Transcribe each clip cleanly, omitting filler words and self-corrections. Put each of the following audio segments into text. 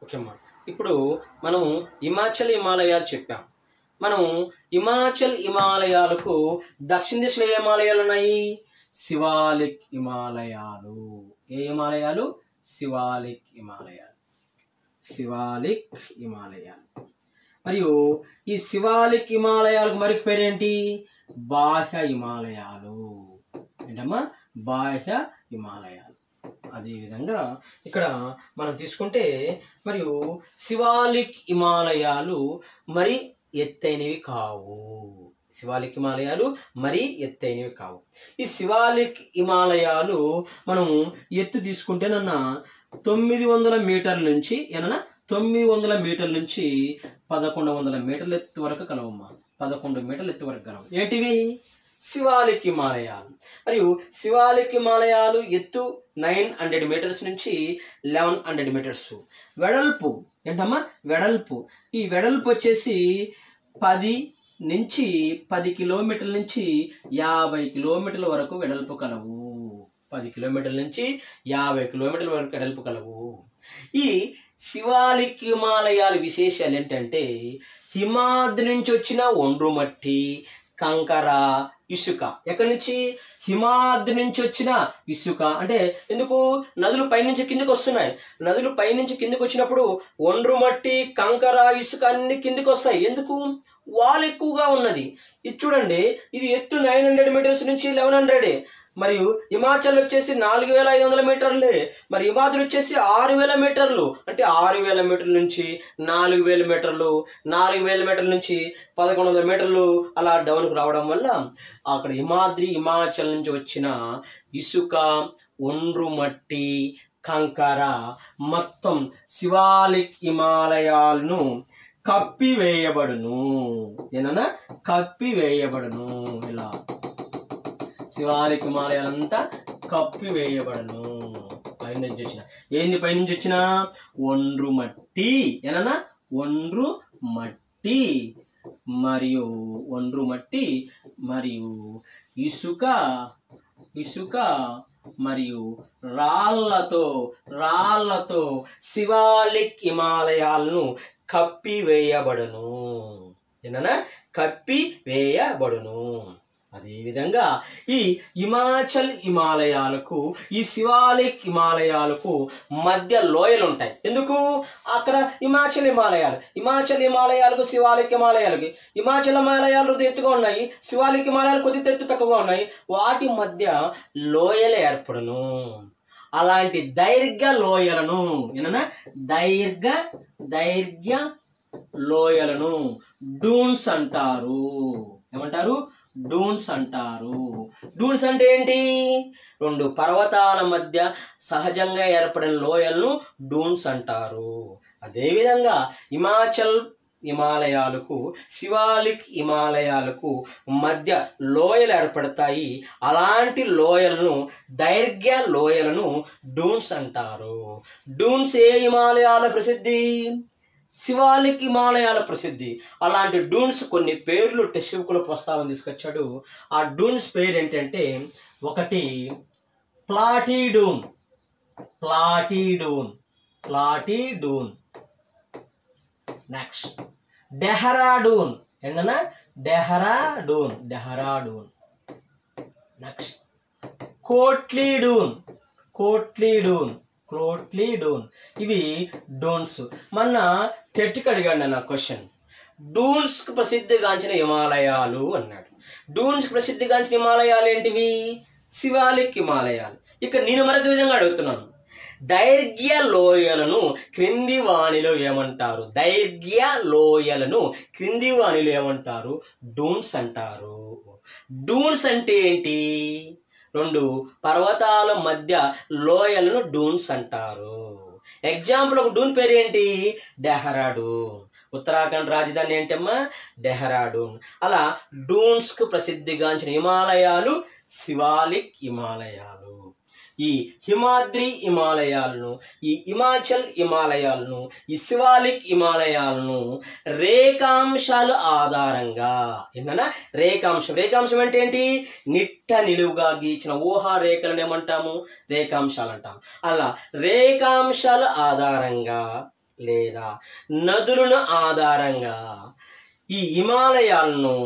Okay అమ్మా. ఇప్పుడు మనం హిమాచల్ హిమాలయాలు చెప్పాం. మనం హిమాచల్ హిమాలయాలకు దక్షిణ దిశలో ఏ హిమాలయాలు ఉన్నాయి? శివాలిక్ హిమాలయాలు. ఏ హిమాలయాలు? శివాలిక్ హిమాలయాలు. శివాలిక్ హిమాలయాలు. మరియు ఈ శివాలిక్ హిమాలయాలకు మరొక పేరేంటి? బాహ్య హిమాలయాలు. ఏంటమ్మా? బాహ్య హిమాలయాలు. అదేవిధంగా ఇక్కడ మనం తీసుకుంటే మరియు శివాలిక్ హిమాలయాలు మరి ఎత్తైనవి కావు. శివాలిక్ హిమాలయాలు మరి ఎత్తైనవి కావు. ఈ శివాలిక్ హిమాలయాలు మనం ఎత్తు తీసుకుంటే 900 మీటర్ల నుంచి 900 మీటర్ల నుంచి 1100 మీటర్ల ఎత్తు వరకు కలవమ్మా. 11 మీటర్ల ఎత్తు వరకు కలవు. ఏంటివి? శివాలిక్ హిమాలయాలు. మరియు శివాలిక్ హిమాలయాలు ఎత్తు 900 మీటర్స్ నుంచి 1100 మీటర్స్. వెడల్పు ఏంటమ్మా? వెడల్పు. ఈ వెడల్పు వచ్చేసి 10 కిలోమీటర్ల నుంచి 50 కిలోమీటర్ల వరకు వెడల్పు కలవు. 10 కిలోమీటర్ల నుంచి 50 కిలోమీటర్ల వరకు వెడల్పు కలవు. ఈ శివాలిక్ హిమాలయాల విశేషాలు ఏంటంటే హిమాద్రి నుంచి వచ్చిన ఒండ్రు మట్టి, కంకర, ఇసుక. ఎక్కడి నుంచి? హిమాద్రి నుంచి వచ్చిన ఇసుక. అంటే ఎందుకు? నదులు పైనుంచి కిందకు వస్తున్నాయి. నదులు పైనుంచి కిందకు వచ్చినప్పుడు ఒండ్రు మట్టి, కంకర, ఇసుక అన్ని కిందకు వస్తాయి. ఎందుకు? వాల్ ఎక్కువగా ఉన్నది. ఇది చూడండి, ఇది ఎత్తు 900 మీటర్స్ నుంచి 1100. మరియు హిమాచల్ వచ్చేసి 4500 మీటర్లే. మరి హిమాద్రి వచ్చేసి 6000 మీటర్లు. అంటే 6000 మీటర్ల నుంచి 4000 మీటర్లు, 4000 మీటర్ల నుంచి 1100 మీటర్లు అలా డౌన్కి రావడం వల్ల అక్కడ హిమాచల్ నుంచి వచ్చిన ఇసుక, ఒండ్రు మట్టి, కంకర మొత్తం శివాలిక్ హిమాలయాలను కప్పివేయబడును. ఏనన్నా? కప్పివేయబడును. ఇలా శివాలిక్ హిమాలయాలంతా కప్పివేయబడను. పైనుంచి వచ్చిన ఏంది? పైనుంచి వచ్చిన ఒండ్రు మట్టి. ఏనన్నా? ఒండ్రు మట్టి మరియు ఒండ్రు మట్టి మరియు ఇసుక మరియు రాళ్లతో శివాలిక్ హిమాలయాలను కప్పివేయబడును. ఏనన్నా? కప్పివేయబడును. అదేవిధంగా ఈ హిమాచల్ హిమాలయాలకు, ఈ శివాలిక్ హిమాలయాలకు మధ్య లోయలు ఉంటాయి. ఎందుకు? అక్కడ హిమాచల్ హిమాలయాలకు శివాలిక్ హిమాలయాలకి హిమాచల్ హిమాలయాలు ఎత్తుగా ఉన్నాయి, శివాలిక్ హిమాలయాలు కొద్దిగా ఎత్తు తక్కువగా ఉన్నాయి. వాటి మధ్య లోయలు ఏర్పడును. అలాంటి దైర్ఘ్య లోయలను ఏమన్నా? దైర్ఘ్య లోయలను డూన్స్ అంటారు. ఏమంటారు? డూన్స్ అంటారు. డూన్స్ అంటే ఏంటి? 2 పర్వతాల మధ్య సహజంగా ఏర్పడిన లోయలను డూన్స్ అంటారు. అదేవిధంగా హిమాచల్ హిమాలయాలకు, శివాలిక్ హిమాలయాలకు మధ్య లోయలు ఏర్పడతాయి. అలాంటి లోయలను, దైర్ఘ్య లోయలను డూన్స్ అంటారు. డూన్స్ ఏ హిమాలయాల ప్రసిద్ధి? శివాలిక్ హిమాలయాల ప్రసిద్ధి. అలాంటి డూన్స్ కొన్ని పేర్లు టెక్స్ట్ బుక్లో ప్రస్తావన తీసుకొచ్చాడు. ఆ డూన్స్ పేరు ఏంటంటే, ఒకటి ప్లాటీడూన్. నెక్స్ట్ డెహ్రాడూన్. ఏంటన్నా? డెహ్రాడూన్. నెక్స్ట్ కోట్లీడూన్. ఇవి డూన్స్. మొన్న టెట్కి అడిగాడు నా క్వశ్చన్. డూన్స్కి ప్రసిద్ధిగాంచిన హిమాలయాలు అన్నాడు. డూన్స్కి ప్రసిద్ధిగాంచిన హిమాలయాలు ఏంటివి? శివాలిక్ హిమాలయాలు. ఇక్కడ నేను మరొక విధంగా అడుగుతున్నాను. దైర్ఘ్య లోయలను క్రింది వాణిలో ఏమంటారు? డూన్స్ అంటారు. డూన్స్ అంటే ఏంటి? 2 పర్వతాల మధ్య లోయలను డూన్స్ అంటారు. ఎగ్జాంపుల్ ఒక డూన్ పేరు ఏంటి? డెహ్రాడూన్. ఉత్తరాఖండ్ రాజధాని ఏంటమ్మా? డెహ్రాడూన్. అలా డూన్స్కు ప్రసిద్ధిగాంచిన హిమాలయాలు శివాలిక్ హిమాలయాలు. ఈ హిమాద్రి హిమాలయాలను, ఈ హిమాచల్ హిమాలయాలను, ఈ శివాలిక్ హిమాలయాలను రేఖాంశాల ఆధారంగా ఏంటన్నా? రేఖాంశం అంటే ఏంటి? నిట్ట నిలువుగా గీచిన ఊహా రేఖలను ఏమంటాము? రేఖాంశాలు అంటాము. అలా రేఖాంశాల ఆధారంగా లేదా నదులను ఆధారంగా ఈ హిమాలయాలను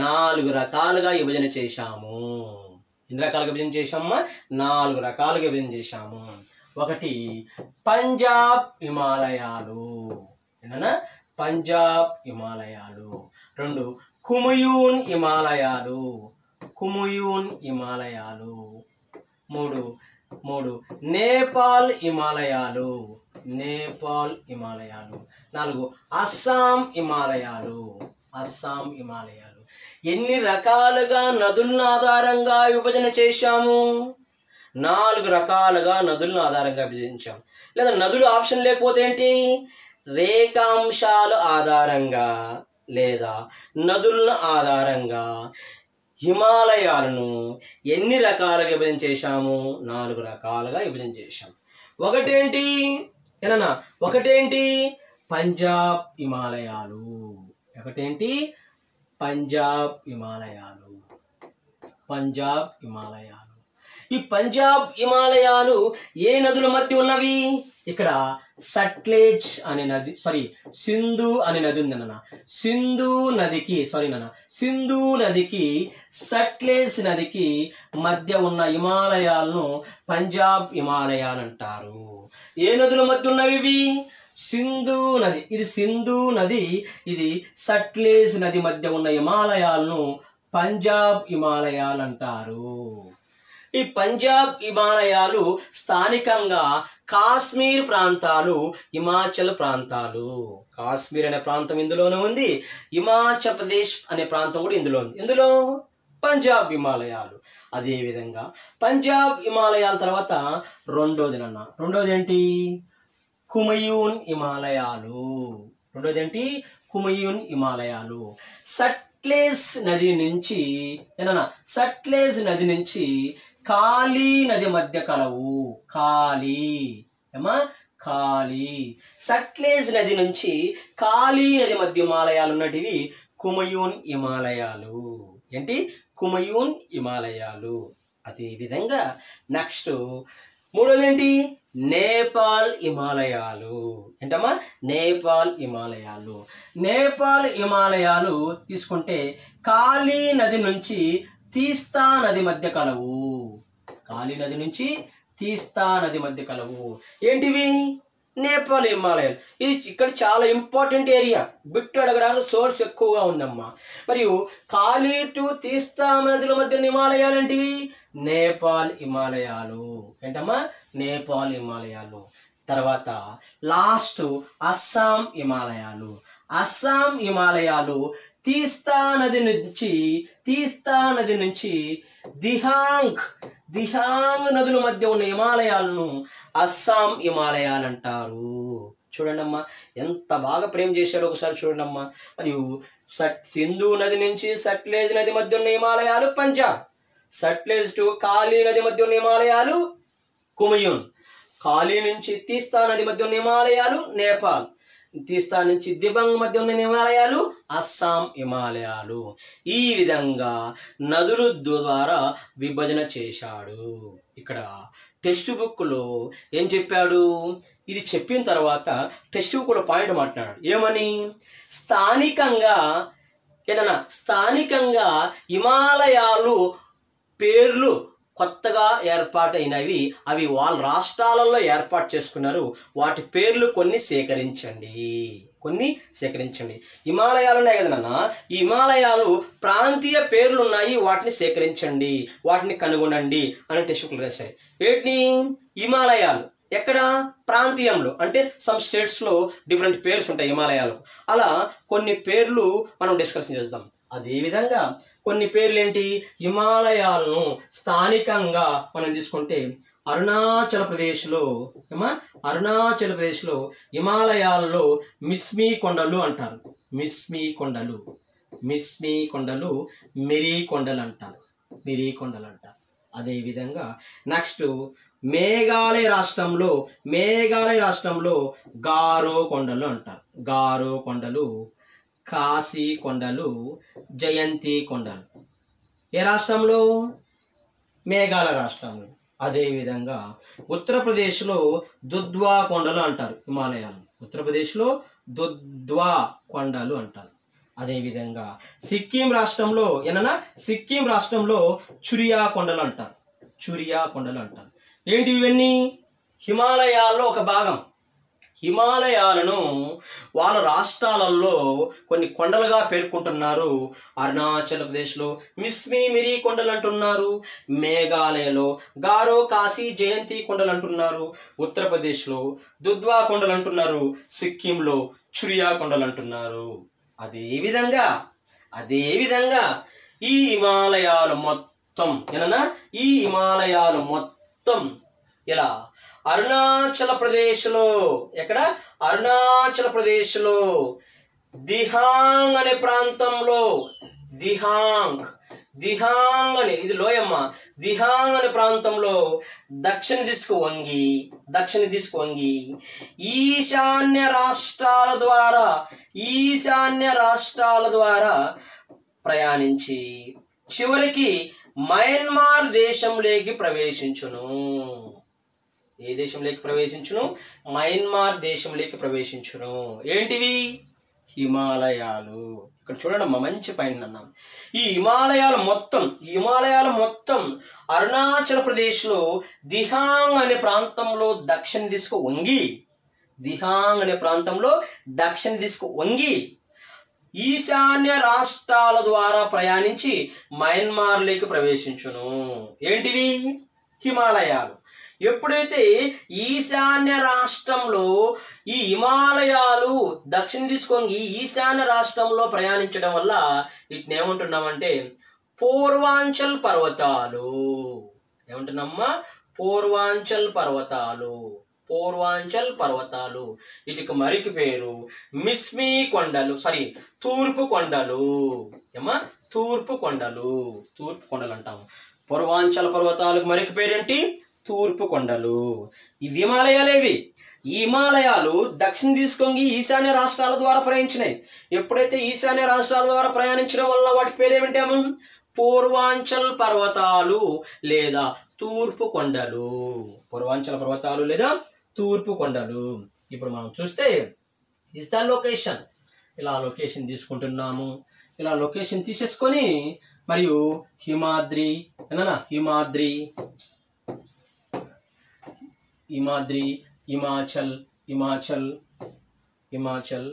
4 రకాలుగా విభజన చేశాము. ఎన్ని రకాలుగా విభజన చేశామా? 4 రకాలుగా విభజన చేశాము. ఒకటి పంజాబ్ హిమాలయాలు, ఏంటన్నా పంజాబ్ హిమాలయాలు. 2 కుమయూన్ హిమాలయాలు, కుమయూన్ హిమాలయాలు. 3 నేపాల్ హిమాలయాలు, నేపాల్ హిమాలయాలు. 4 అస్సాం హిమాలయాలు, అస్సాం హిమాలయాలు. ఎన్ని రకాలుగా నదులను ఆధారంగా విభజన చేశాము? 4 రకాలుగా నదులను ఆధారంగా విభజించాం. లేదా నదులు ఆప్షన్ లేకపోతే ఏంటి? రేఖాంశాల ఆధారంగా లేదా నదులను ఆధారంగా హిమాలయాలను ఎన్ని రకాలుగా విభజన చేశాము? 4 రకాలుగా విభజన చేశాం. ఒకటేంటి పంజాబ్ హిమాలయాలు. ఒకటేంటి పంజాబ్ హిమాలయాలు, పంజాబ్ హిమాలయాలు. ఈ పంజాబ్ హిమాలయాలు ఏ నదుల మధ్య ఉన్నవి? ఇక్కడ సట్లెజ్ అనే నది, సింధు అనే నది ఉంది నాన్న. సింధు నదికి సట్లెజ్ నదికి మధ్య ఉన్న హిమాలయాలను పంజాబ్ హిమాలయాలు అంటారు. ఏ నదుల మధ్య ఉన్నవి ఇవి? సింధు నది, ఇది సింధు నది, ఇది సట్లెజ్ నది మధ్య ఉన్న హిమాలయాలను పంజాబ్ హిమాలయాలు అంటారు. ఈ పంజాబ్ హిమాలయాలు స్థానికంగా కాశ్మీర్ ప్రాంతాలు, హిమాచల్ ప్రాంతాలు. కాశ్మీర్ అనే ప్రాంతం ఇందులోనే ఉంది, హిమాచల్ ప్రదేశ్ అనే ప్రాంతం కూడా ఇందులో ఉంది. ఇందులో పంజాబ్ హిమాలయాలు. అదేవిధంగా పంజాబ్ హిమాలయాల తర్వాత రెండోది ఏంటి? కుమయూన్ హిమాలయాలు. కుమయూన్ హిమాలయాలు. సట్లెజ్ నది నుంచి కాళీ నది మధ్య కలవు. సట్లెజ్ నది నుంచి కాళీ నది మధ్య హిమాలయాలు ఉన్నటివి కుమయూన్ హిమాలయాలు. ఏంటి? కుమయూన్ హిమాలయాలు. అదేవిధంగా నెక్స్ట్ మూడోది ఏంటి? నేపాల్ హిమాలయాలు. ఏంటమ్మా? నేపాల్ హిమాలయాలు. నేపాల్ హిమాలయాలు తీసుకుంటే కాళీ నది నుంచి తీస్తా నది మధ్య కలవు. కాళీ నది నుంచి తీస్తా నది మధ్య కలవు. ఏంటివి? నేపాల్ హిమాలయాలు. ఇది ఇక్కడ చాలా ఇంపార్టెంట్ ఏరియా, బిట్టు అడగడానికి సోర్స్ ఎక్కువగా ఉందమ్మా. మరియు కాళీ టు తీస్తా నదుల మధ్య హిమాలయాలు ఏంటివి? నేపాల్ హిమాలయాలు. ఏంటమ్మా? నేపాల్ హిమాలయాలు. తర్వాత లాస్ట్ అస్సాం హిమాలయాలు. అస్సాం హిమాలయాలు తీస్తా నది నుంచి దిహాంగ్ నదుల మధ్య ఉన్న హిమాలయాలను అస్సాం హిమాలయాలు అంటారు. చూడండి అమ్మా, ఎంత బాగా ప్రేమ చేశారో ఒకసారి చూడండి అమ్మా. మరియు సింధు నది నుంచి సట్లెజ్ నది మధ్య ఉన్న హిమాలయాలు పంజాబ్, సట్లెజ్ టు కాళీ నది మధ్య ఉన్న హిమాలయాలు కుమయూన్, కాళీ నుంచి తీస్తా నది మధ్య ఉన్న హిమాలయాలు నేపాల్, తీస్తా నుంచి దిబాంగ్ మధ్య ఉన్న హిమాలయాలు అస్సాం హిమాలయాలు. ఈ విధంగా నదుల ద్వారా విభజన చేశాడు. ఇక్కడ టెక్స్ట్ బుక్లో ఏం చెప్పాడు? ఇది చెప్పిన తర్వాత టెక్స్ట్ బుక్లో పాయింట్ మాట్లాడాడు. ఏమని? స్థానికంగా హిమాలయాలు పేర్లు కొత్తగా ఏర్పాటైనవి, అవి వాళ్ళ రాష్ట్రాలలో ఏర్పాటు చేసుకున్నారు. వాటి పేర్లు కొన్ని సేకరించండి. హిమాలయాలు ఉన్నాయి కదన్న, ఈ హిమాలయాలు ప్రాంతీయ పేర్లు ఉన్నాయి, వాటిని సేకరించండి, వాటిని కనుగొనండి అని టెక్స్ట్ రాశాయి. వీటిని హిమాలయాలు ఎక్కడ? ప్రాంతీయంలో, అంటే సమ్ స్టేట్స్లో డిఫరెంట్ పేర్స్ ఉంటాయి హిమాలయాలకు. అలా కొన్ని పేర్లు మనం డిస్కషన్ చేద్దాం. అదేవిధంగా కొన్ని పేర్లు ఏంటి? హిమాలయాలను స్థానికంగా మనం తీసుకుంటే అరుణాచల్ ప్రదేశ్లో హిమాలయాల్లో మిస్మీ కొండలు అంటారు. మిస్మీ కొండలు, మిరీ కొండలు అంటారు. అదేవిధంగా నెక్స్ట్ మేఘాలయ రాష్ట్రంలో గారో కొండలు అంటారు. గారో కొండలు, కాశీ కొండలు, జయంతి కొండలు. ఏ రాష్ట్రంలో? మేఘాలయ రాష్ట్రంలో. అదేవిధంగా ఉత్తరప్రదేశ్లో దుధ్వా కొండలు అంటారు హిమాలయాలు. ఉత్తరప్రదేశ్లో దుధ్వా కొండలు అంటారు. అదేవిధంగా సిక్కిం రాష్ట్రంలో సిక్కిం రాష్ట్రంలో చురియా కొండలు అంటారు. చురియా కొండలు అంటారు. ఏంటి ఇవన్నీ? హిమాలయాల్లో ఒక భాగం. హిమాలయాలను వాళ్ళ రాష్ట్రాలలో కొన్ని కొండలుగా పేర్కొంటున్నారు. అరుణాచల్ ప్రదేశ్లో మిస్మి మిరి కొండలు అంటున్నారు. మేఘాలయలో గారో కాశీ జయంతి కొండలు అంటున్నారు. ఉత్తరప్రదేశ్లో దుధ్వా కొండలు అంటున్నారు. సిక్కింలో చురియా కొండలు అంటున్నారు. అదేవిధంగా ఈ హిమాలయాలు మొత్తం ఈ హిమాలయాలు మొత్తం ఇలా అరుణాచల్ ప్రదేశ్లో అరుణాచల్ ప్రదేశ్లో దిహాంగ్ అనే ప్రాంతంలో దిహాంగ్ అని ఇది లోయమ్మ. దిహాంగ్ అనే ప్రాంతంలో దక్షిణ దిశకు వంగి ఈశాన్య రాష్ట్రాల ద్వారా ప్రయాణించి చివరికి మయన్మార్ దేశంలోకి ప్రవేశించును. ఏ దేశంలోకి ప్రవేశించును? మయన్మార్ దేశంలోకి ప్రవేశించును. ఏంటివి? హిమాలయాలు. ఇక్కడ చూడండి అమ్మా, మంచి పాయింట్ అన్నాం. ఈ హిమాలయాలు మొత్తం అరుణాచల్ ప్రదేశ్లో దిహాంగ్ అనే ప్రాంతంలో దక్షిణ దిశకు వంగి ఈశాన్య రాష్ట్రాల ద్వారా ప్రయాణించి మయన్మార్లోకి ప్రవేశించును. ఏంటివి? హిమాలయాలు. ఎప్పుడైతే ఈశాన్య రాష్ట్రంలో ఈ హిమాలయాలు దక్షిణ తీసుకొని ఈశాన్య రాష్ట్రంలో ప్రయాణించడం వల్ల వీటిని ఏమంటున్నామంటే పూర్వాంచల్ పర్వతాలు. ఏమంటున్నామ్మా? పూర్వాంచల్ పర్వతాలు. వీటికి మరికి పేరు మిస్మి కొండలు, తూర్పు కొండలు. తూర్పు కొండలు అంటాము. పూర్వాంచల్ పర్వతాలకు మరికి పేరేంటి? తూర్పు కొండలు. ఇవి హిమాలయాలేవి. ఈ హిమాలయాలు దక్షిణ తీసుకొని ఈశాన్య రాష్ట్రాల ద్వారా ప్రయాణించినాయి. ఎప్పుడైతే ఈశాన్య రాష్ట్రాల ద్వారా ప్రయాణించడం వల్ల వాటి పేరేమిటాము? పూర్వాంచల్ పర్వతాలు లేదా తూర్పు కొండలు. పూర్వాంచల్ పర్వతాలు లేదా తూర్పు కొండలు. ఇప్పుడు మనం చూస్తే ఇస్ ద లొకేషన్. ఇలా లొకేషన్ తీసుకుంటున్నాము. ఇలా లొకేషన్ తీసేసుకొని మరియు హిమాద్రి హిమాచల్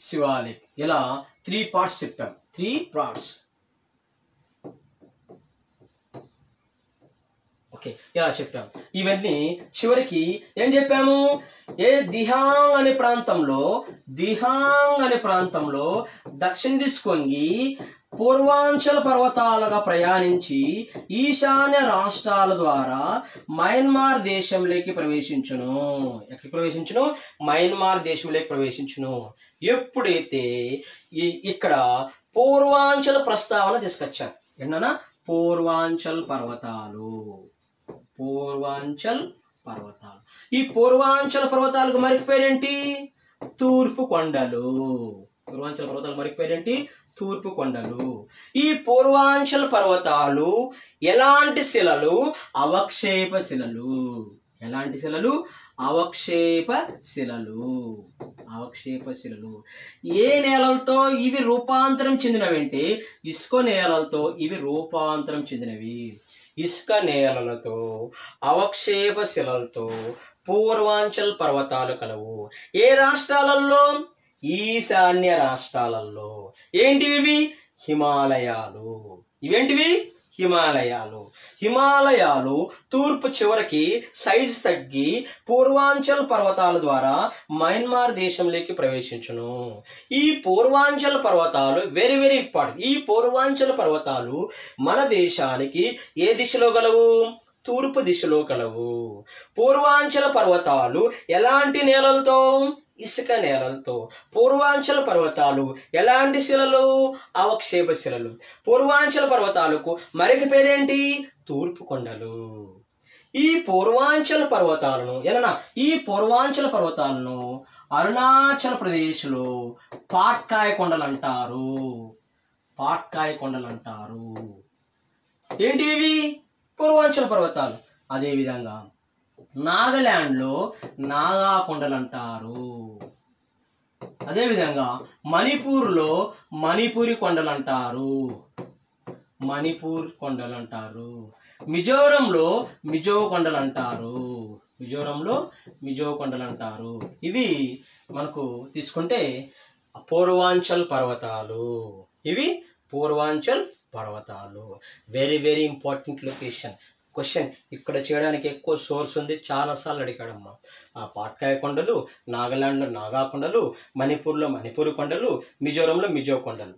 శివాలిక్ ఇలా 3 parts చెప్పాం. 3 parts. ఓకే, ఇలా చెప్పాం. ఇవన్నీ చివరికి ఏం చెప్పాము? దిహాంగ్ అనే ప్రాంతంలో దక్షిణ దిశకొంగి పూర్వాంచల్ పర్వతాలుగా ప్రయాణించి ఈశాన్య రాష్ట్రాల ద్వారా మయన్మార్ దేశంలోకి ప్రవేశించును. ఎక్కడికి ప్రవేశించును? మయన్మార్ దేశంలోకి ప్రవేశించును. ఎప్పుడైతే ఇక్కడ పూర్వాంచల్ ప్రస్తావన తీసుకొచ్చారు. ఏంటన్నా? పూర్వాంచల్ పర్వతాలు. ఈ పూర్వాంచల్ పర్వతాలకు మరికి పేరేంటి? తూర్పు కొండలు. పూర్వాంచల్ పర్వతాలు మరికి పేరేంటి? తూర్పు కొండలు. ఈ పూర్వాంచల్ పర్వతాలు ఎలాంటి శిలలు? అవక్షేప శిలలు. ఎలాంటి శిలలు? అవక్షేప శిలలు. ఏ నేలలతో ఇవి రూపాంతరం చెందినవంటే ఇసుక నేలలతో ఇవి రూపాంతరం చెందినవి. ఇసుక నేలలతో అవక్షేప శిలలతో పూర్వాంచల్ పర్వతాలు కలవు. ఏ రాష్ట్రాలలో? ఈశాన్య రాష్ట్రాలలో. ఏంటివి? హిమాలయాలు. ఇవేంటివి? హిమాలయాలు తూర్పు చివరికి సైజు తగ్గి పూర్వాంచల్ పర్వతాల ద్వారా మయన్మార్ దేశంలోకి ప్రవేశించును. ఈ పూర్వాంచల్ పర్వతాలు వెరీ వెరీ ఇంపార్టెంట్. ఈ పూర్వాంచల్ పర్వతాలు మన దేశానికి ఏ దిశలో గలవు? తూర్పు దిశలో కలవు. పూర్వాంచల్ పర్వతాలు ఎలాంటి నేలలతో? ఇసుక నేలలతో. పూర్వాంచల్ పర్వతాలు ఎలాంటి శిలలు? అవక్షేప శిలలు. పూర్వాంచల్ పర్వతాలకు మరొక పేరేంటి? తూర్పు కొండలు. ఈ పూర్వాంచల్ పర్వతాలను అరుణాచల్ ప్రదేశ్లో పాట్కాయ్ కొండలు అంటారు. ఏంటివి? పూర్వాంచల్ పర్వతాలు. అదేవిధంగా నాగాలాండ్లో నాగా కొండలు అంటారు. అదేవిధంగా మణిపూర్లో మణిపురి కొండలు అంటారు. మణిపూర్ కొండలు అంటారు. మిజోరంలో మిజో కొండలు అంటారు. మిజోరంలో మిజో కొండలు అంటారు. ఇవి మనకు తీసుకుంటే పూర్వాంచల్ పర్వతాలు. ఇవి పూర్వాంచల్ పర్వతాలు. Very very important location. Question ఇక్కడ చేయడానికి ఎక్కువ సోర్స్ ఉంది, చాలాసార్లు అడిగాడమ్మా. ఆ పాట్కాయ కొండలు, నాగాలాండ్లో నాగా కొండలు, మణిపూర్లో మణిపూర్ కొండలు, మిజోరంలో మిజో కొండలు.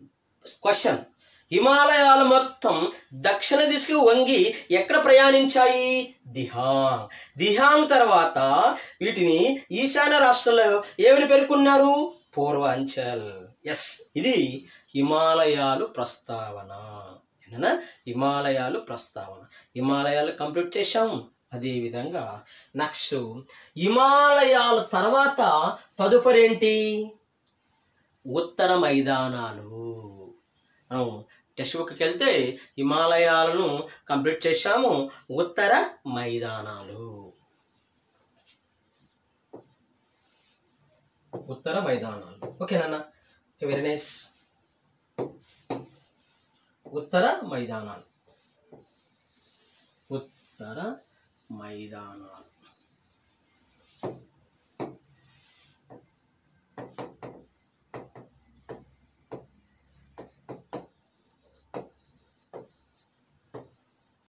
క్వశ్చన్, హిమాలయాలు మొత్తం దక్షిణ దిశకు వంగి ఎక్కడ ప్రయాణించాయి? దిహాంగ్. దిహాంగ్ తర్వాత వీటిని ఈశాన్య రాష్ట్రంలో ఏమని పేర్కొన్నారు? పూర్వాంచల్. ఎస్, ఇది హిమాలయాలు ప్రస్తావన. ఏనా హిమాలయాలు ప్రస్తావన. హిమాలయాలు కంప్లీట్ చేశాం. అదేవిధంగా నెక్స్ట్ హిమాలయాల తర్వాత తదుపరి ఏంటి? ఉత్తర మైదానాలు. టెక్స్ట్ బుక్కి వెళ్తే హిమాలయాలను కంప్లీట్ చేశాము. ఉత్తర మైదానాలు. ఉత్తర మైదానాలు. ఓకేనా? Very nice. ఉత్తర మైదానాలు. ఉత్తర మైదానాలు.